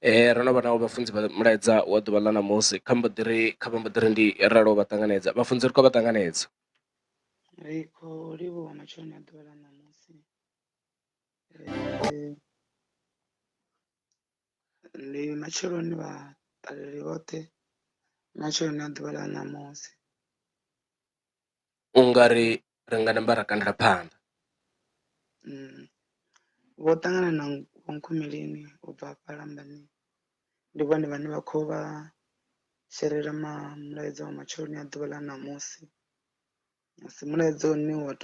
Ro no vha navho vhafunzi vha mulaedza wa ḓuvha ḽa ṋamusi kha vha mbo ḓi ri ndi ralo vha ṱanganedza. Vhafunzi ri khou vha ṱanganedza. Ri khou livhuwa matsheloni a ḓuvha ḽa ṋamusi. Ndi matsheloni vha ṱaleli vhoṱhe, matsheloni a ḓuvha ḽa ṋamusi. Ungari ri nga namba ra kandela phanḓa. Vho ṱangana na Vho Nkhumeleni u bva hafha Lambani, ndi vhone vhane vha khou vha sherela mulaedza wa matsheloni a ḓuvha ḽa ṋamusi. Asi mulaedza une wa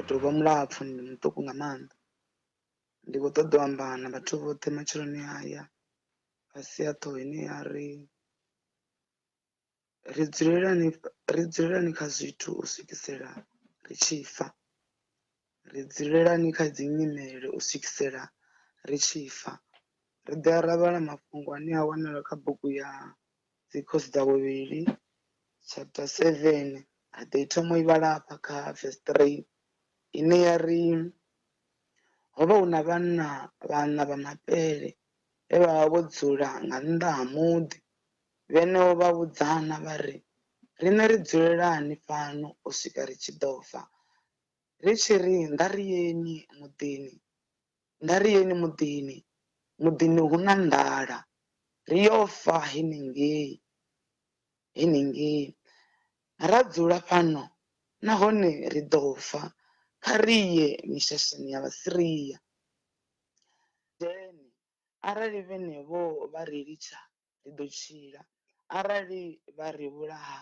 tou vha mulapfhu, ndi muṱuku nga maanḓa. Ndi khou ṱoḓa u amba na vhathu vhoṱhe matsheloni haya fhasi ha ṱhoho ine ya ri dzulelani kha zwithu u swikisela ri tshi fa. Ri dzulelani kha dzi nyimele u swikisela ri tshi fa. Ri ḓo ya ra vhala mafhungo ane a wanala kha bugu ya Dzikhosi dza vhuvhili chapter 7, ra ḓo i thoma i vhala hafha kha verse 3 ine ya ri, ho vha hu na vhana vha mapele vhe vha vha vho dzula nga nnḓa ha muḓi. Vhenevho vha vhudzana vha ri, riṋe ri dzulelani fhano u swika ri tshi ḓo fa? Ri tshi ri ndariyeni muḓini, muḓini hu na nḓala, ri yo fa henengei. Ra dzula fhano nahone ri ḓo fa, kha ri ye mishashani ya Vhasiria. Arali vhenevho vha ri litsha ri ḓo tshila, arali vha ri vhulaha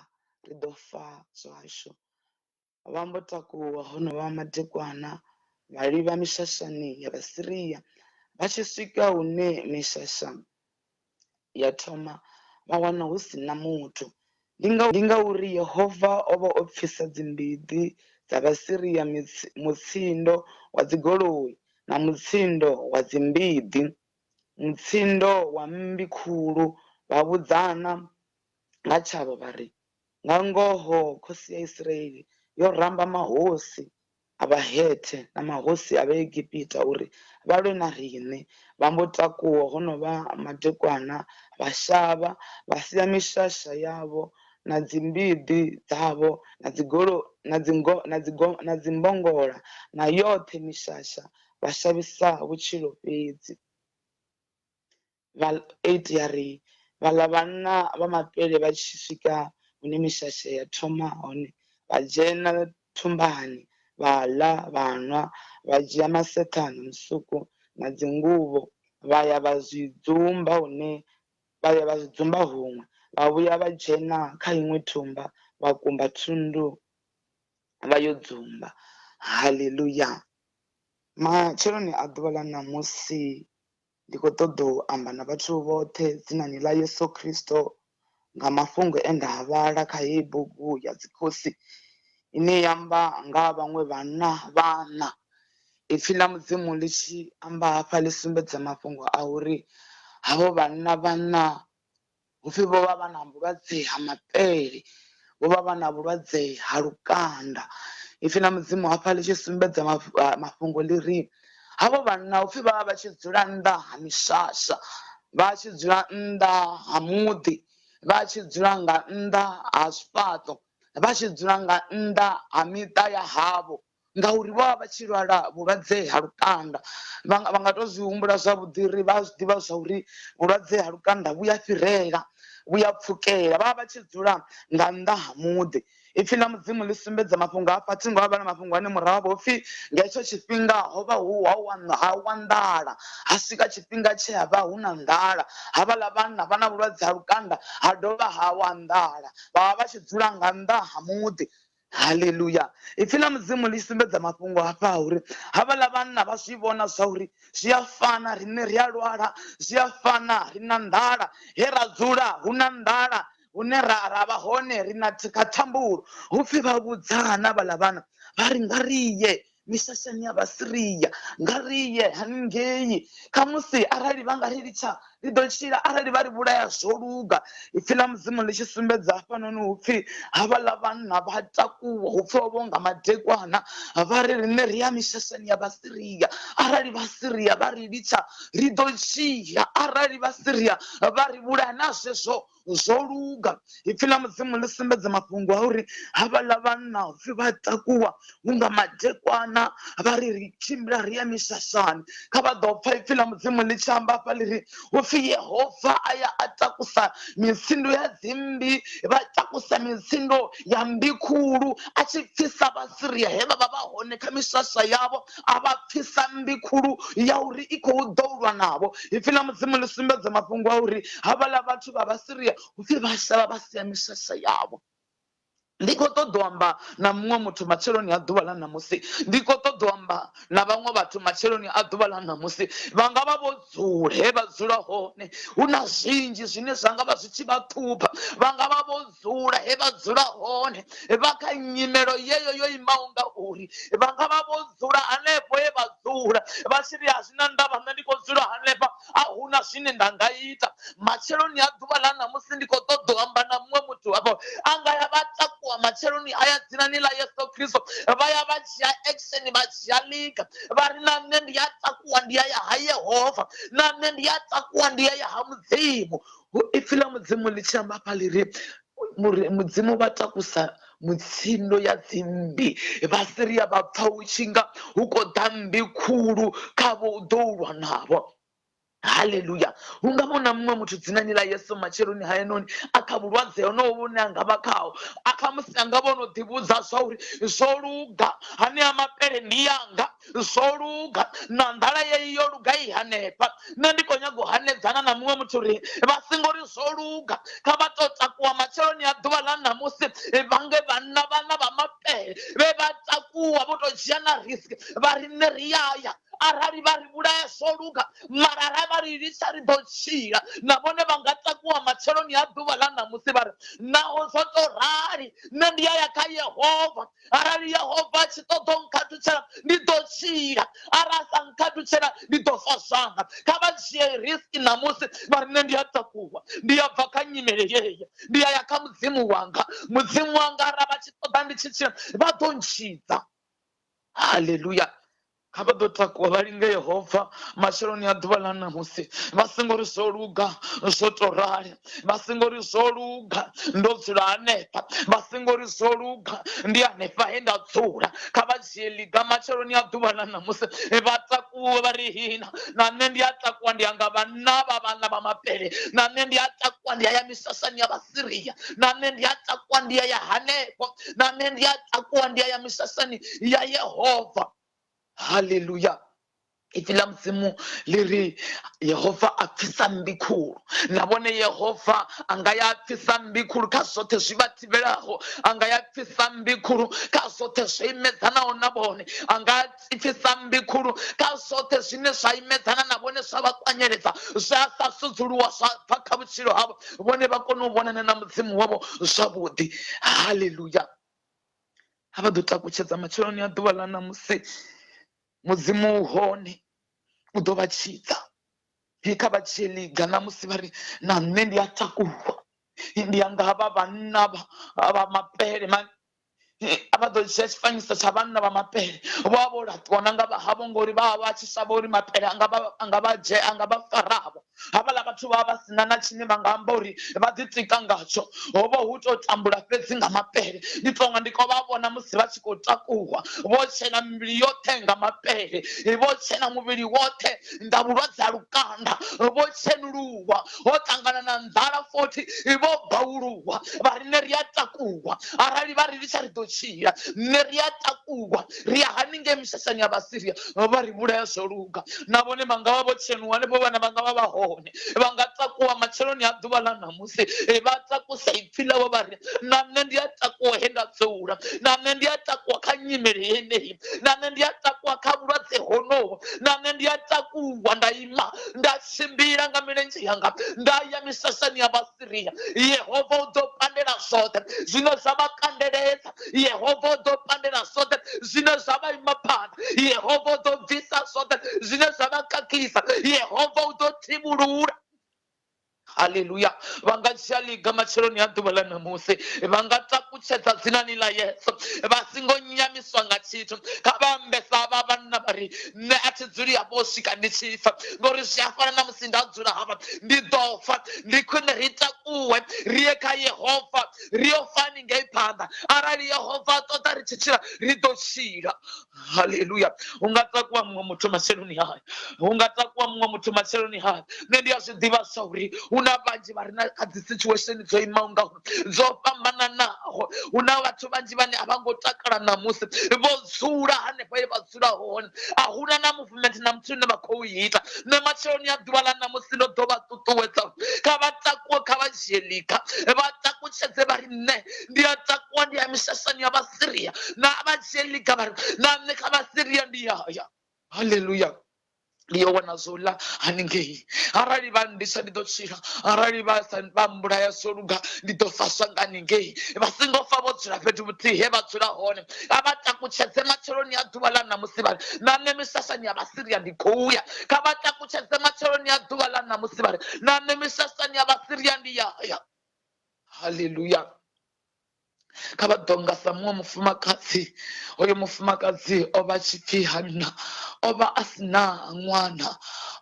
ri ḓo fa zwashu. Vha mbo takuwa honovha madekwana vha livha mishashani ya Vhasiria. Vha tshi swika hune mishasha ya thoma vha wana hu si na muthu. Ndi ngauri Yehova o vha o pfisa dzimbiḓi dza Vhasiria mutsindo wa dzigoloi na mutsindo wa dzimbiḓi, mutsindo wa mmbi khulu. Vha vhudzana nga tshavho vha ri, nga ngoho khosi ya Israeli yo ramba mahosi a Vhahethe na mahosi a Vhaigipita uri vha lwe na riṋe. Vha mbo takuwa honovha madekwana vha shavha, vha sia mishasha yavho na dzimbiḓi dzavho na dzimbongola na yoṱhe mishasha, vha shavhisa vhutshilo fhedzi. 8 ya ri, vhaḽa vhanna vha mapele vha tshi swika hune mishasha ya thoma hone, vha dzhena thumbani, vha ḽa, vha nwa, vha dzhia maseṱha na musuku na dzinguvho, vha ya vha zwi dzumba huṅwe, vha vhuya vha dzhena kha iṅwe thumba, vha kumba thundu vha yo dzumba. Haleluya. Matsheloni a ḓuvha ḽa ṋamusi ndi khou ṱoḓa u amba na vhathu vhoṱhe dzinani ḽa Yesu Kristo nga mafhungo e nda a vhala kha heyi bugu ya Dzikhosi ine ya amba nga vhaṅwe vhana. Ipfhi ḽa Mudzimu ḽi tshi amba hafha ḽi sumbedza mafhungo a uri havho vhana hupfi vho vha vha na vhulwadze ha mapele, vho vha vha na vhulwadze ha lukanda. Ipfhi ḽa Mudzimu hafha ḽi tshi sumbedza mafhungo ḽi ri, havho vhanna hupfi vha vha vha tshi dzula nnḓa ha mishasha, vha tshi dzula nnḓa ha muḓi, vha tshi dzula nga nnḓa ha zwifhaṱo, vha tshi dzula nga nnḓa ha miṱa ya havho, ngauri vho vha vha tshi lwala vhulwadze ha lukanda. Vha nga to zwi humbula zwavhuḓi ri vha zwi ḓivha zwa uri vhulwadze ha lukanda vhu ya fhirela, vhu ya pfhukela. Vha vha vha tshi dzula nga nnḓa ha muḓi. Ipfhi ḽa Mudzimu ḽi sumbedza mafhungo hafha, thi ngo vha na mafhungo ane murahu havho upfhi nga hetsho tshifhinga ho vha ha wa nḓala, ha swika tshifhinga tshe ha vha hu na nḓala. Havhaḽa vhanna vha na vhulwadze ha lukanda ha dovha ha wa nḓala, vha vha vha tshi dzula nga nnḓa ha muḓi. Haleluya. Ipfhi ḽa Mudzimu ḽi sumbedza mafhungo hafha uri havhaḽa vhanna vha zwi vhona zwa uri zwi a fana, riṋe ri a lwala, zwi a fana, ri na nḓala, he ra dzula hu na nḓala, hune ra vha hone ri na thambulo. Hupfi vha vhudzana havhaḽa vhana vha ri, nga riye mishashani ya Vhasiria, nga riye haningei, khamusi arali vha nga ri litsha ri ḓo tshila arali vha ri vhulaya zwo luga. Ipfhi ḽa mudzimu ḽi tshi sumbedza hafhanoni hupfhi havhaḽa vhanna vha takuwa, hupfhi o vhonga madekwana vha ri riṋe ri ya mishashani ya vhasiriya. Arali vhasiriya vha ri litsha ri ḓo tshila, arali vhasiriya vha ri vhulaya na zwezwo zwo luga. Ipfhi ḽa mudzimu ḽi sumbedza mafhungo a uri havhaḽa vhanna hupfhi vha takuwa hunga madekwana vha ri ri tshimbila ri ya mishashani. Kha vha ḓo pfha ipfhi ḽa mudzimu ḽi tshi amba hafha ḽi ri hupfhi Yehova a ya a takusa mitsindo ya dzimmbi, vha takusa mitsindo ya mmbi khulu, a tshi pfhisa vhasiriya he vha vha vha hone kha mishasha yavho, a vha pfhisa mmbi khulu ya uri i khou ḓo lwa navho. Ipfhi ḽa mudzimu ḽi sumbedza mafhungo a uri havhaḽa vhathu vha vhasiriya hupfhi vha shavha vha sia mishasha yavho. Ndi khou ṱoḓa u amba na muṅwe muthu matsheloni a ḓuvha ḽa ṋamusi, ndi khou ṱoḓa u amba na vhaṅwe vhathu matsheloni a ḓuvha ḽa ṋamusi. Vha nga vha vho dzula he vha dzula hone, hu na zwinzhi zwine zwa nga vha zwi tshi vha ṱhupha. Vha nga vha vho dzula he vha dzula hone vha kha nyimelo yeyo yo imaho nga uri. Vha nga vha vho dzula hanefho he vha dzula vha tshi ri a zwi na ndavha, nṋe ndi khou dzula hanefha a huna zwine nda nga ita. Matsheloni a ḓuvha ḽa ṋamusi ndi khou ṱoḓa u amba na muṅwe muthu afho a nga ya vha takuwa matsheloni aya dzinani ḽa Yesu Kristo, vha ya vha dzhia action, vha dzhia liga, vha ri na nṋe ndi ya takuwa ndi ya ya ha Yehova, na nṋe ndi ya takuwa ndi ya ya ha mudzimu. Ipfhi ḽa mudzimu ḽi tshi amba hafha ḽi ri mudzimu vha takusa mitsindo ya dzimmbi, vhasiriya vha pfha hu tshi nga hu khou ḓa mmbi khulu khavho u ḓo lwa navho. Haleluya. Hu nga vha na muṅwe muthu dzinani ḽa Yesu matsheloni hayanoni a kha vhulwadze honovho vhune a nga vha khaho, a kha musi a nga vha no ḓivhudza zwa uri zwo luga, hanea mapele ndi yanga, zwo luga, na nḓala yeyi yo luga i hanefha. Nṋe ndi khou nyaga u hanedzana na muṅwe muthu uri vha singo ri zwo luga, kha vha tou takuwa matsheloni a ḓuvha ḽa ṋamusi, vhange vhanna vha mapele vhe vha takuwa vho tou dzhia na risk, vha ri nṋe ri yaya arali vha ri vhulaya zwo luga, mara ra vha ri litsha ri ḓo tshila. Na vhone vha nga takuwa matsheloni a ḓuvha ḽa ṋamusi vha ri naho zwo to rali nṋe ndi ya ya kha Yehova, arali Yehova a tshi ṱoḓa u nkhathutshela ndi ḓo tshila, arali sa nkhathutshela ndi ḓo fa zwanga. Kha vha dzhie risk ṋamusi vha ri nṋe ndi a takuwa, ndi ya bva kha nyimele yeyo, ndi ya ya kha mudzimu wanga, mudzimu wanga arali vha tshi ṱoḓa ndi tshi tshila vha ḓo ntshidza. Haleluya. Kha vha ḓo takuwa vha linge Yehova matsheloni a ḓuvha ḽa ṋamusi, vha singo ri zwo luga zwo to rali, vha singo ri zwo luga ndo dzula hanefha, vha singo ri zwo luga ndi hanefha he nda dzula. Kha vha dzhie ḽiga matsheloni a ḓuvha ḽa ṋamusi, vha takuwe vha ri hina na nṋe ndi a takuwa ndi anga vhanna vha mapele, na nṋe ndi a takuwa ndi ya ya mishashani ya vhasiriya, na nṋe ndi a takuwa ndi ya ya hanefho, na nṋe ndi a takuwa ndi ya ya mishashani ya Yehova. Haleluya. Ipfhi ḽa mudzimu ḽi ri Yehova a pfhisa mmbi khulu, na vhone Yehova a nga ya pfhisa mmbi khulu kha zwoṱhe zwi vha thivhelaho, a nga ya pfhisa mmbi khulu kha zwoṱhe zwo imedzanaho na vhone, a nga pfhisa mmbi khulu kha zwoṱhe zwine zwa imedzana na vhone zwa vha kwanyeledza, zwa sa sudzuluwa zwa bva kha vhutshilo havho, vhone vha kone u vhonana na mudzimu wavho zwavhuḓi. Haleluya. A vha ḓo takutshedza matsheloni a ḓuvha ḽa ṋamusi, mudzimu u hone u ḓo vha tshidza. Kha vha dzhie ḽiga ṋamusi vha ri na nṋe ndi a takuwa, ndi anga havha vhanna vha mapele a vha ḓo dzhia tshifanyiso tsha vhanna vha mapele, vho vha vho laṱiwa na nga vha havho ngori vha vha vha tshi shavha uri mapele a nga vha faravho. Havhaḽa vhathu vha vha vha sina na tshine vha nga amba uri vha ḓitika ngatsho, hovha hu tou tambula fhedzi nga mapele. Ndi tonga ndi khou vha vhona musi vha tshi khou takuwa vho tshena mivhili yoṱhe nga mapele, vho tshena muvhili woṱhe nga vhulwadze ha lukanda, vho tsenuluwa ho ṱangana na nḓala futhi, vho bauluwa. Vha ri nṋe ri a takuwa arali vha ri litsha ri ḓo tshila, nṋe ri a takuwa ri ya haningei mishashani ya vhasiriya vha ri vhulaya zwo luga. Na vhone vha nga vha vho tshenuwa hanefho, vhana vha nga vha vha hone, vha nga takuwa matsheloni a ḓuvha ḽa ṋamusi, vha takusa ipfhi ḽavho vha ri na nṋe ndi a takuwa he nda dzula, na nṋe ndi a takuwa kha nyimele yeneyi, na nṋe ndi a takuwa kha vhulwadze honovho, na nṋe ndi a takuwa nda ima nda tshimbila nga milenzhe yanga nda ya mishashani ya vhasiriya. Yehova u ḓo pandela zwoṱhe zwine zwa vha kandeledza, Yehova u ḓo pandela zwoṱhe zwine zwa vha ima phanḓa, Yehova u ḓo bvisa zwoṱhe zwine zwa vha khakhisa, Yehova u ḓo thivhulula. Haleluya. Vangashaliga macheloni ya ḓuvha ḽa ṋamusi vhanga takutshedza dzinani ḽa Yesu vha singo nyamiswa nga tshithu. Kha vha ambesa havha vhanna vha ri nṋe a thi dzuli hafha u swika ndi tshi fa ngori zwi a fana na musi nda dzula hafha ndi ḓo fa. Ndi khwine ri takuwe ri ye kha Yehova ri yo fa haningei phanḓa. Arali Yehova a ṱoḓa ri tshi tshila ri ḓo tshila. Haleluya. Hu nga takuwa muṅwe muthu matshelo haya, hu nga takuwa muṅwe muthu matshelo haya. Nṋe ndi a zwi ḓivha zwa uri hu na vhanzhi vha re na kha dzi situation dzo imaho ngauri dzo fhambananaho. Hu na vhathu vhanzhi vhane a vha ngo takala ṋamusi vho dzula hanefho he vha dzula hone. A huna na movement na muthu une vha khou ita. Nṋe matshelo a ḓuvha ḽa ṋamusi ndo ḓo vha ṱuṱuwedza kha vha takuwe kha vha dzhie liga vha takutshedze vha ri nṋe ndi a takuwa ndi ya misasani ya vhaSiria na vha dzhie liga vha ri na nṋe kha vhaSiria ndi yaya. Haleluya. Ndi yo wana zwo ḽa haningei. Arali vha ndisa ndi ḓo tshila, arali vha mbulaya zwo luga ndi ḓo faswa nga haningei. Vha singo fa vho dzula fhethu vhuthihi he vha dzula hone. Kha vha takutshedze matshelo a ḓuvha ḽa ṋamusi vha ri na nṋe misasani ya vhaSiria ndi khou ya. Kha vha takutshedze matshelo a ḓuvha ḽa ṋamusi vha ri na nṋe misasani ya vhaSiria ndi yaya. Haleluya. Kha vha ḓonga sa muṅwe mufumakadzi. Oyo mufumakadzi o vha tshi pfhi Hanna, o vha a si na ṅwana,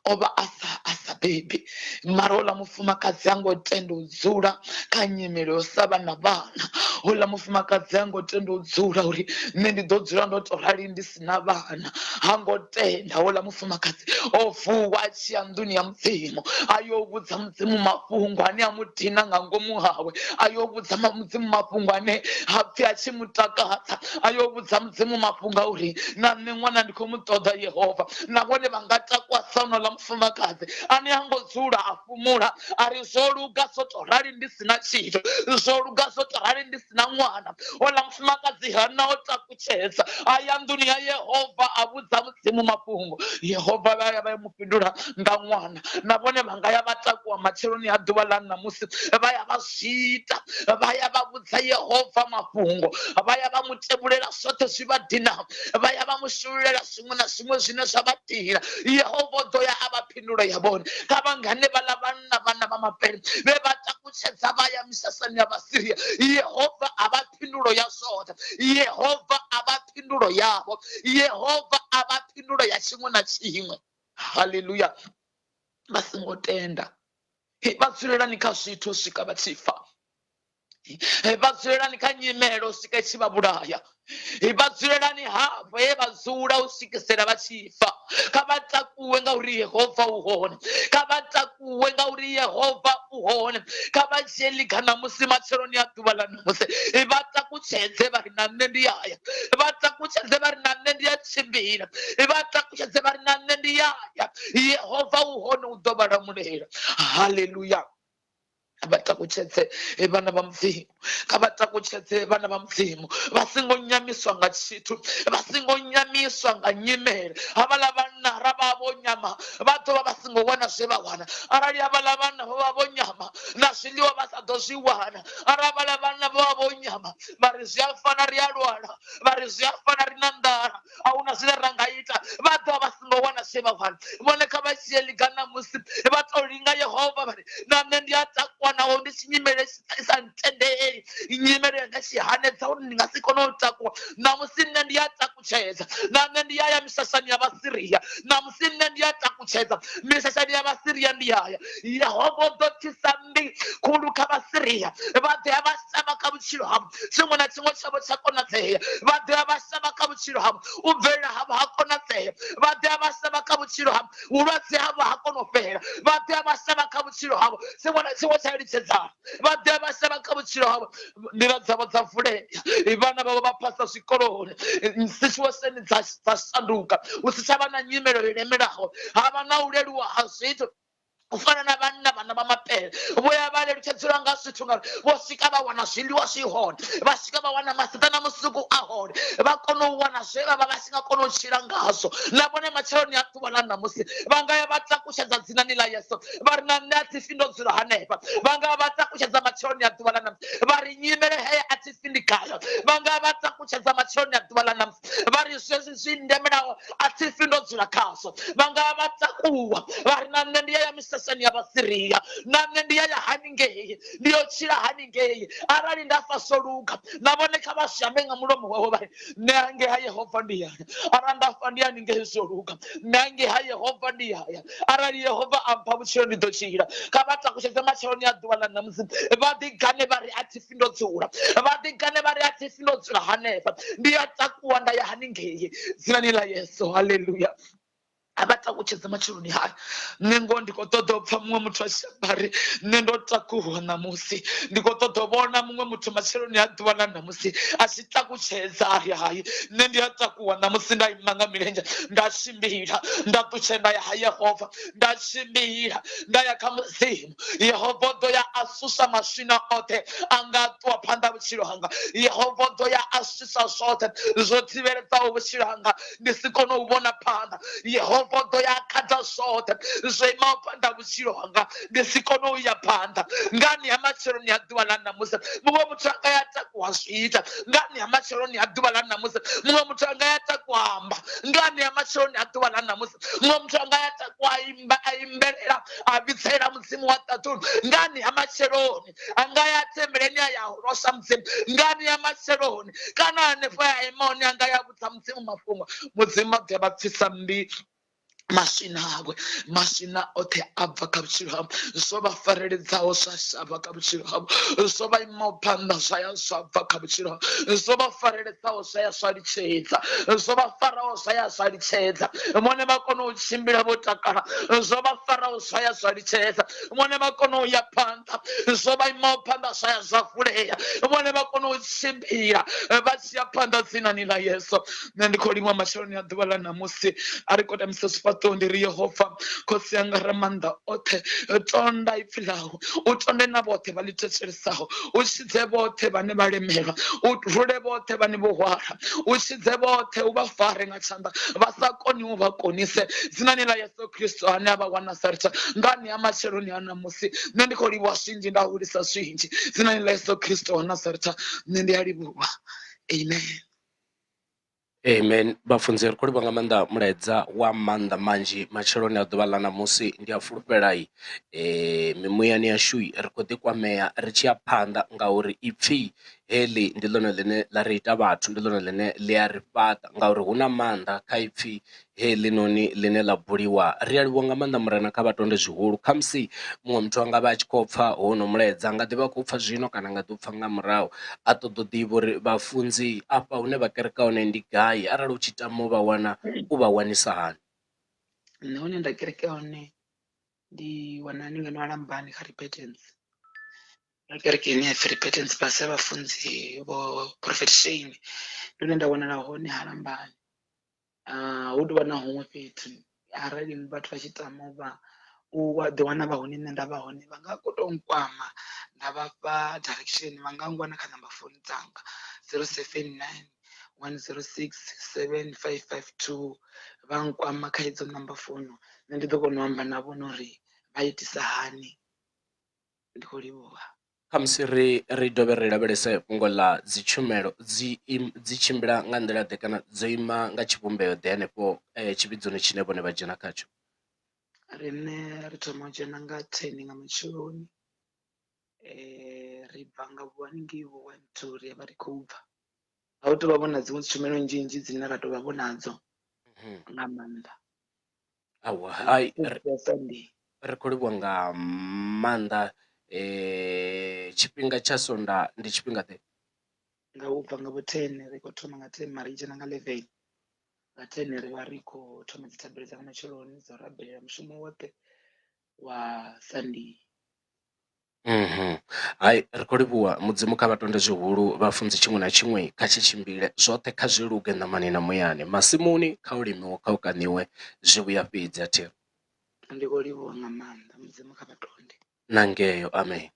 o vha a sa bebi. Mara houḽa mufumakadzi ha ngo tenda u dzula kha nyimele yo sa vha na vhana. Houḽa mufumakadzi ha ngo tenda u dzula uri nṋe ndi ḓo dzula ndo to rali ndi si na vhana. Ha ngo tenda. Houḽa mufumakadzi o vuwa a tshi ya nḓuni ya Mudzimu a yo vhudza Mudzimu mafhungo ane a mudina nga ngomu hawe. A yo vhudza Mudzimu mafhungo ane hapfi a tshi mutakadza. A yo vhudza Mudzimu mafhungo a uri na nṋe ṅwana ndi khou mu ṱoḓa Yehova. Nahone vha nga takuwa sa honouḽa mufumakadzi ane a ngo dzula a fhumula a ri zwo luga zwo to rali ndi si na tshithu, zwo luga zwo to rali ndi si na ṅwana. Houḽa mufumakadzi Hana o takutshedza a ya nḓuni ya Yehova a vhudza Mudzimu mafhungo. Yehova vha ya vha ya mu fhindula nga ṅwana. Na vhone vha nga ya vha takuwa matshelo a ḓuvha ḽa ṋamusi vha ya vha zwi ita. Vha ya vha vhudza Yehova mafhungo. Vha ya vha mu temulela zwoṱhe zwi vha dinaho. Vha ya vha mu shululela zwiṅwe na zwiṅwe zwine zwa vha dina. Yehova ḓo ya a vha phindulo ya vhone. Kha vha ngane vhaḽa vhana vha mapele vhe vha takutshedza vha ya misasani ya vhaSiria. Yehova a vha phindulo ya zwoṱhe. Yehova a vha phindulo yavho. Yehova a vha phindulo ya tshiṅwe na tshiṅwe. Haleluya. Vha singo tenda. Vha dzulelani kha zwithu u swika vha tshi fa. Vha dzulelani kha nyimele u swika i tshi vha vhulaya. Vha dzulelani hafho he vha dzula u swikisela vha tshi fa. Kha vha takuwe ngauri Yehova u hone. Kha vha takuwe ngauri Yehova u hone. Kha vha dzhie liga ṋamusi matshelo a ḓuvha ḽa ṋamusi vha takutshedze vha ri na nṋe ndi yaya. Vha takutshedze vha ri na nṋe ndi a tshimbila. Vha takutshedze vha ri na nṋe ndi yaya. Yehova u hone u ḓo vha lamulela. Haleluya. Kha vha takutshedze vhana vha Mudzimu. Kha vha takutshedze vhana vha Mudzimu. Vha singo nyamiswa nga tshithu. Vha singo nyamiswa nga nyimele. Havhaḽa vhanna ra vha vho nyama vha ḓo vha vha singo wana zwe vha wana. Arali havhaḽa vhanna vho vha vho nyama na zwiḽiwa vha sa ḓo zwi wana. Arali havhaḽa vhanna vho vha vho nyama vha ri zwi a fana ri a lwala. Vha ri zwi a fana ri na nḓala. A huna zwine ra nga ita. Vha ḓo vha vha singo wana zwe vha wana. Vhone kha vha dzhie liga ṋamusi vha to linga Yehova vha ri na nṋe ndi a takuwa naho ndi tshi nyimele i sa ntendeli. Nyimele yanga tshi hanedza uri ndi nga si kone u takuwa. Ṋamusi nṋe ndi a takutshedza. Na nṋe ndi ya ya misasani ya vhaSiria. Ṋamusi nṋe ndi a takutshedza. Misasani ya vhaSiria ndi yaya. Yehova ḓo ḓisa mbi khulu kha vhaSiria. Vha ḓo ya vha shavha kha vhutshilo havho. Tshiṅwe na tshiṅwe tshavho tsha konadzea. Vha ḓo ya vha shavha kha vhutshilo havho. U bvelela havho ha konadzea. Vha ḓo ya vha shavha kha vhutshilo havho. Vhulwadze havho ha kona u fhela. Vha ḓo ya vha shavha kha vhutshilo havho. Tshiṅwe na tshiṅwe tsha litshedzana. Vha ḓo ya vha shavha kha vhutshilo havho. Nḓila dzavho dza vulea. Vhana vhavho vha phasa zwikoloni. Situation dza shanduka. Hu si tshavha na nyimelo yo lemelaho. Havha na u leluwa ha zwithu. U fana na vhanna vha mapele vho ya vha lelutshedzwa nga zwithu ngauri vho swika vha wana zwiḽiwa zwi hone. Vha swika vha wana maseḓa na musuku a hone. Vha kona u wana zwe vha vha vha si nga kona u tshila ngazwo. Na vhone matshelo a ḓuvha ḽa ṋamusi vha nga ya vha takutshedza dzinani ḽa Yesu. Vha ri na nṋe a thi fi ndo dzula hanefha. Vha nga ya vha takutshedza matshelo a ḓuvha ḽa ṋamusi vha ri nyimele heyo a thi thifi ndi khayo, vhanga vha takutshedza matshiloni a ḓuvha ḽa ṋamusi vhari zwezwi zwi ndemelaho a thifi ndo dzula khazwo. Vhanga vha takuwa vhari na nṋe ndi ya misesani ya vhasiriya, na nṋe ndi ya haningei, ndi yo tshila haningei. Arali nda fa luka na vhone kha vha shambe nga mulomo wavho vhari nṋe hangei ha Yehova ndi yaya. Arali nda fa ndi haningei luka, nṋe hangei ha Yehova ndi yaya. Arali Yehova a mpha vhutshilo ndi ḓo tshila. Kha vha takutshedze matshiloni a ḓuvha ḽa ṋamusi vha ḓigane vhari a thifi ndo dzula, vha ḓigane vhari a thifi ndo dzula hanefha, ndi ya takuwa nda ya haningei dzinani ḽa Yesu. Haleluya. A vha takutshedze matshiloni haya. Nṋe ngoho ndi khou ṱoḓa u pfha muṅwe muthu a tshi amba ri nṋe ndo takuwa ṋamusi. Ndi khou ṱoḓa u vhona muṅwe muthu matshiloni a ḓuvha ḽa ṋamusi a tshi takutshedza ari hayi nṋe ndi a takuwa ṋamusi, nda ima nga milenzhe nda tshimbila nda ṱutshela nda ya ha Yehova, nda tshimbila nda ya kha Mudzimu. Yehova ḓo ya a susa maswina oṱhe a nga ṱuwa phanḓa vhutshilo hanga. Yehova ḓo ya a susa zwoṱhe zwo thivheledzaho vhutshilo hanga ndi si kone u vhona phanḓa. Yehova ḓo ya a khatha zwoṱhe zwo imaho phanḓa vhutshilo hanga ndi si kone u ya phanḓa. Ngani ha matshiloni a ḓuvha ḽa ṋamusi muṅwe muthu anga ya takuwa zwiita. Ngani ha matshiloni a ḓuvha ḽa ṋamusi muṅwe muthu anga ya takuwa amba. Ngani ha matshiloni a ḓuvha ḽa ṋamusi muṅwe muthu anga ya takuwa a imbelela a vhitsela Mudzimu wa ṱhaṱhulu. Ngani ha matshiloni anga ya tembeleni a ya losha Mudzimu. Ngani ha matshiloni kana hanefho ya ima hone anga ya vhudza Mudzimu mafhungo. Mudzimu a ḓo ya vha pfisa mbilu maswina awe, maswina oṱhe a bva kha vhutshilo havho. Zwo vha fareledzaho zwa shavha kha vhutshilo havho, zwo vha imaho phanḓa zwa ya zwa bva kha vhutshilo havho, zwo vha fareledzaho zwa ya zwa litshedza, zwo vha faraho zwa ya zwa litshedza. Vhone vha kona u tshimbila vho takala, zwo vha faraho zwa ya zwa litshedza. Vhone vha kona u ya phanḓa, zwo vha imaho phanḓa zwa ya zwa vulea. Vhone vha kona u tshimbila vha tshi ya phanḓa dzinani ḽa Yesu. Nṋe ndi khou liṅwa matshiloni a ḓuvha ḽa ṋamusi a ri khou tamisa zwifhaṱuwo ndi ri Yehova khosi yanga ra maanḓa oṱhe tonda ipfhi ḽau, u tonde na vhoṱhe vha ḽi thetshelesisaho, u tshidze vhoṱhe vhane vha lemelwa, u rule vhoṱhe vhane vho hwala, u tshidze vhoṱhe u vha fare nga tshanḓa vha sa koni u vha konise dzinani ḽa Yesu Kristo ane a vha wa Nazaretha. Ngani ha matshiloni a ṋamusi nṋe ndi khou livhuwa zwinzhi nda hulisa zwinzhi dzinani ḽa Yesu Kristo wa Nazaretha. Nṋe ndi a livhuwa. Amen. Amen. Vhafunzi ri khou livhuwa nga maanḓa mulaedza wa maanḓa manzhi matshiloni a ḓuvha ḽa ṋamusi. Ndi a fulufhela mimuyani yashu ri khou ḓi kwamea ri tshi ya phanḓa ngauri ipfhi heḽi ndi ḽone ḽine ḽa ri ita vhathu, ndi ḽone ḽine ḽi a ri fhaṱa ngauri hu na maanḓa kha ipfhi heḽinoni ḽine ḽa buliwa. Ri a livhuwa nga maanḓa murena kha vhatonde zwihulu. Khamusi muṅwe muthu anga vha a tshi khou pfha hono mulaedza anga ḓivha a khou pfha zwino kana nga ḓi u pfha nga murahu a ṱoḓa u ḓivha uri vhafunzi afha hune vha kereka hone ndi gai, arali u tshi tama u vha wana u vha wanisa hani? Nṋe hune nda kereke hone ndi wana haningani Lambani kha Repentance. Kereke ine ya pfhi Repentance fhasi ha vhafunzi vho Prophet Shane ndi hune nda wanala hone ha Lambani. Hu tovha na huṅwe fhethu arali vhathu vha tshi tama u vha u ḓi wana vha hune nṋe nda vha hone vha nga to nkwama nda vhafha direction. Vha nga ngwana kha number phone dzanga 079 106 7552 vha nkwama kha idzo number phone. Nṋe ndi ḓo kona u amba na vhona uri vha itisa hani. Ndi khou livhuwa. Khamusi ri dovhe ri lavhelese fhungo ḽa dzi tshumelo dzi tshimbila nga nḓila ḓe kana dzo ima nga tshivhumbeo ḓe hanefho tshivhidzoni tshine vhone vha dzhena khatsho. Riṋe ri thoma u dzhena nga 10 nga matsheloni ri bva nga haningei vho 1 2 ri vha ri khou bva. A hu tovha vho na dziṅwe dzi tshumelo nnzhi nnzhi dzine ra tovha vho nadzo nga maanḓa. Awa hai ri khou livhuwa nga maanḓa. Tshifhinga tsha swondaha ndi tshifhinga ḓe? Nga u bva nga vho 10 ri khou thoma nga 10 mara i dzhena nga 11 nga 10 ri vha ri khou thoma dzi thabelo dza nga matsheloni dzo rabelela mushumo woṱhe wa Sunday. Hai ri khou livhuwa Mudzimu kha vhatonde zwihulu. Vhafunzi tshiṅwe na tshiṅwe kha tshi tshimbile zwoṱhe kha zwi luge ṋamani na muyani, masimuni kha u limiwe kha u kaṋiwe zwi vhuya fhedzi a thiri. Ndi khou livhuwa nga maanḓa Mudzimu kha vhatonde na ngeyo. Amen.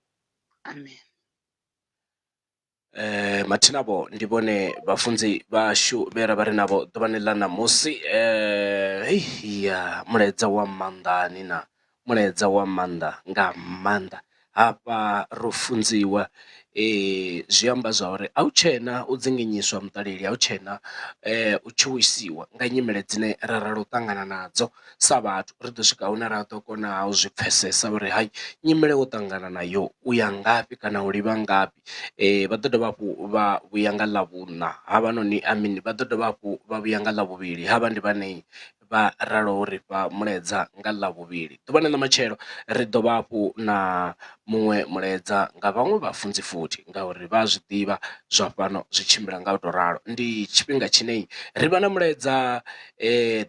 amen. Mathinavho ndi vhone vhafunzi vhashu vhe ra vha ri navho ḓuvhani ḽa ṋamusi. Ya mulaedza wa maanḓani na mulaedza wa maanḓa nga maanḓa hafha ro funziwa zwi amba zwa uri a hu tshena u dzinginyiswa muṱaleli, a hu tshena u tshuwisiwa nga nyimele dzine ra ralo u ṱangana nadzo sa vhathu. Ri ḓo swika hune ra ḓo kona u zwi pfhesesa uri hayi nyimele wo ṱangana nayo uya ngafhi kana u livha ngafhi. Vha ḓo dovha hafhu vha vhuya nga ḽavhuṋa havhanoni vha ḓo dovha hafhu vha vhuya nga ḽavhuvhili havha ndi vhane vha ralo uri fha mulaedza nga ḽavhuvhili. Ḓuvhani ḽa matshelo ri ḓovha hafhu na muṅwe mulaedza nga vhaṅwe vhafunzi futhi, ngauri vha a zwiḓivha zwa fhano zwi tshimbila nga u to ralo. Ndi tshifhinga tshine ri vha na mulaedza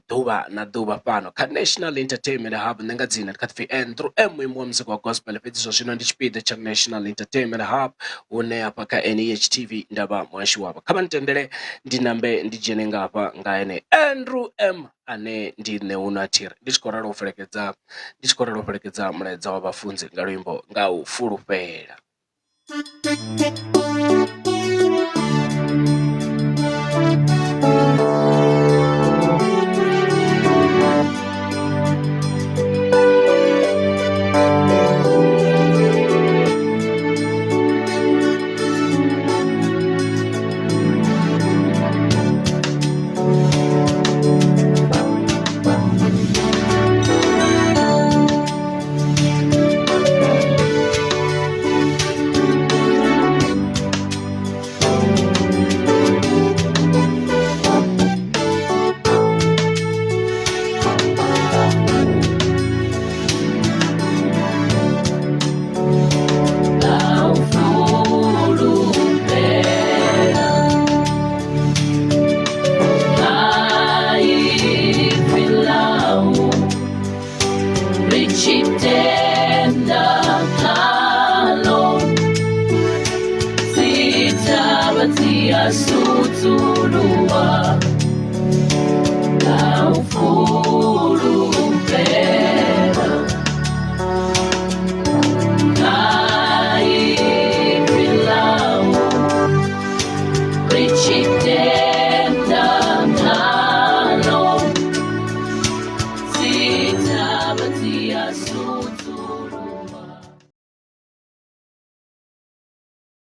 ḓuvha na ḓuvha fhano kha National Entertainment Hub. Nṋe nga dzina ndi kha ḓi pfhi Andrew muimbi wa muzika wa gospel, fhedzi zwa zwino ndi tshipiḓa tsha National Entertainment Hub hune hafha kha NEH TV ndavha muhashi wavho. Kha vha ntendele ndi nambe ndi dzhene nga hafha nga ene Andrew ane ndi nṋe hu na thiri ndi tshi khou ralo u fhelekedza mulaedza wa vhafunzi nga luimbo nga u fulufhela. Sudzuluwa